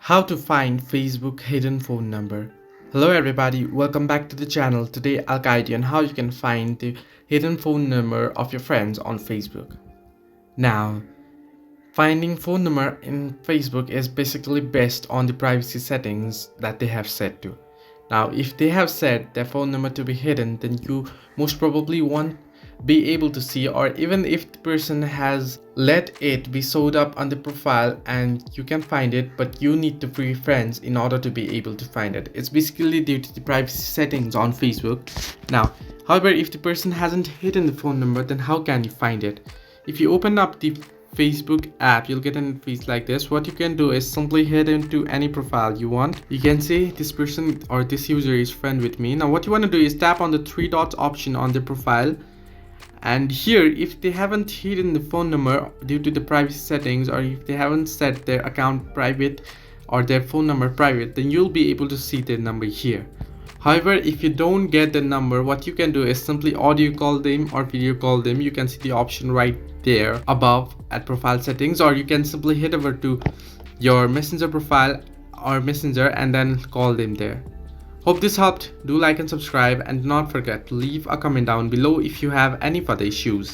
How to find Facebook hidden phone number. Hello everybody, welcome back to the channel. Today I'll guide you on how you can find the hidden phone number of your friends on Facebook. Now, finding phone number in Facebook is basically based on the privacy settings that they have set to. Now, if they have set their phone number to be hidden, then you most probably won't be able to see, or even if the person has let it be showed up on the profile and you can find it, but you need to free friends in order to be able to find it. It's basically due to the privacy settings on Facebook. Now, however, if the person hasn't hidden the phone number, then how can you find it? If you open up the Facebook app, you'll get an interface like this. What you can do is simply head into any profile you want. You can say this person or this user is friend with me. Now what you want to do is tap on the three dots option on the profile, and here if they haven't hidden the phone number due to the privacy settings, or if they haven't set their account private or their phone number private, then you'll be able to see their number here. However, if you don't get the number, what you can do is simply audio call them or video call them. You can see the option right there above at profile settings, or you can simply head over to your messenger profile or messenger and then call them there. Hope this helped. Do like and subscribe, and do not forget to leave a comment down below if you have any further issues.